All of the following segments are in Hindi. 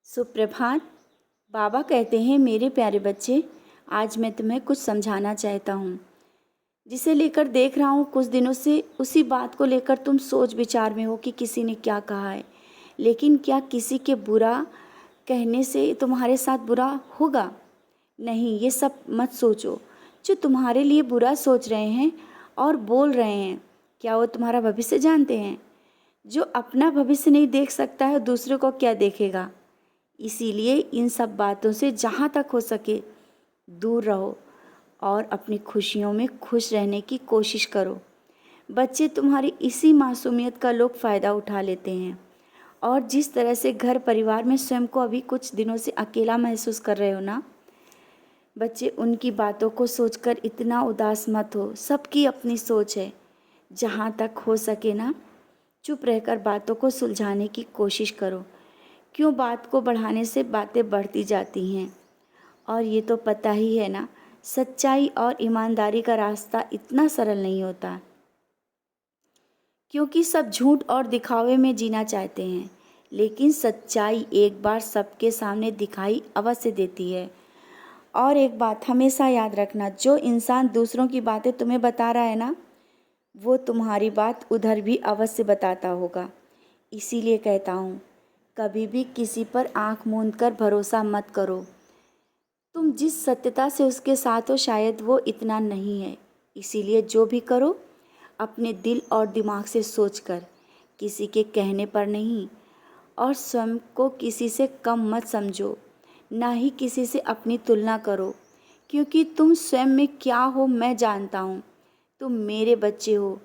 सुप्रभात। बाबा कहते हैं, मेरे प्यारे बच्चे, आज मैं तुम्हें कुछ समझाना चाहता हूँ, जिसे लेकर देख रहा हूँ कुछ दिनों से। उसी बात को लेकर तुम सोच विचार में हो कि किसी ने क्या कहा है, लेकिन क्या किसी के बुरा कहने से तुम्हारे साथ बुरा होगा? नहीं, ये सब मत सोचो। जो तुम्हारे लिए बुरा सोच रहे हैं और बोल रहे हैं, क्या वो तुम्हारा भविष्य जानते हैं? जो अपना भविष्य नहीं देख सकता है, दूसरों को क्या देखेगा? इसीलिए इन सब बातों से जहाँ तक हो सके दूर रहो और अपनी खुशियों में खुश रहने की कोशिश करो। बच्चे, तुम्हारी इसी मासूमियत का लोग फ़ायदा उठा लेते हैं। और जिस तरह से घर परिवार में स्वयं को अभी कुछ दिनों से अकेला महसूस कर रहे हो ना बच्चे, उनकी बातों को सोचकर इतना उदास मत हो। सबकी अपनी सोच है। जहाँ तक हो सके ना, चुप रहकर बातों को सुलझाने की कोशिश करो। क्यों बात को बढ़ाने से बातें बढ़ती जाती हैं। और ये तो पता ही है ना, सच्चाई और ईमानदारी का रास्ता इतना सरल नहीं होता, क्योंकि सब झूठ और दिखावे में जीना चाहते हैं। लेकिन सच्चाई एक बार सबके सामने दिखाई अवश्य देती है। और एक बात हमेशा याद रखना, जो इंसान दूसरों की बातें तुम्हें बता रहा है ना, वो तुम्हारी बात उधर भी अवश्य बताता होगा। इसीलिए कहता हूँ, कभी भी किसी पर आंख मूंद कर भरोसा मत करो। तुम जिस सत्यता से उसके साथ हो, शायद वो इतना नहीं है। इसीलिए जो भी करो, अपने दिल और दिमाग से सोचकर, किसी के कहने पर नहीं। और स्वयं को किसी से कम मत समझो, ना ही किसी से अपनी तुलना करो, क्योंकि तुम स्वयं में क्या हो मैं जानता हूँ। तुम मेरे बच्चे हो,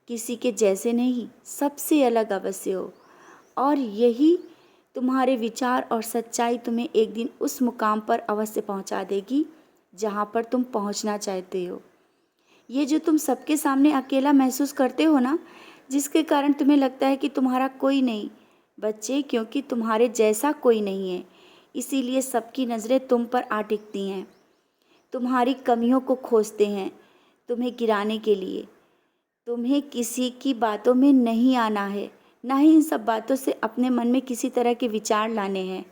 किसी के जैसे नहीं, सबसे अलग अवश्य हो। और यही तुम्हारे विचार और सच्चाई तुम्हें एक दिन उस मुकाम पर अवश्य पहुंचा देगी जहां पर तुम पहुंचना चाहते हो। ये जो तुम सबके सामने अकेला महसूस करते हो ना, जिसके कारण तुम्हें लगता है कि तुम्हारा कोई नहीं, बच्चे, क्योंकि तुम्हारे जैसा कोई नहीं है, इसीलिए सबकी नज़रें तुम पर आ टिकती हैं। तुम्हारी कमियों को खोजते हैं, तुम्हें गिराने के लिए। तुम्हें किसी की बातों में नहीं आना है, ना ही इन सब बातों से अपने मन में किसी तरह के विचार लाने हैं।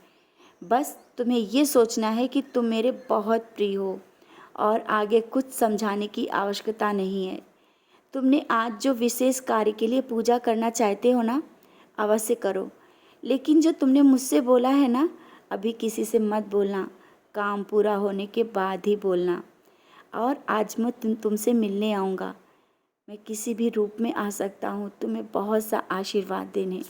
बस तुम्हें ये सोचना है कि तुम मेरे बहुत प्रिय हो और आगे कुछ समझाने की आवश्यकता नहीं है। तुमने आज जो विशेष कार्य के लिए पूजा करना चाहते हो ना, अवश्य करो। लेकिन जो तुमने मुझसे बोला है ना, अभी किसी से मत बोलना, काम पूरा होने के बाद ही बोलना। और आज मैं तुमसे मिलने आऊँगा। मैं किसी भी रूप में आ सकता हूँ तुम्हें बहुत सा आशीर्वाद देने।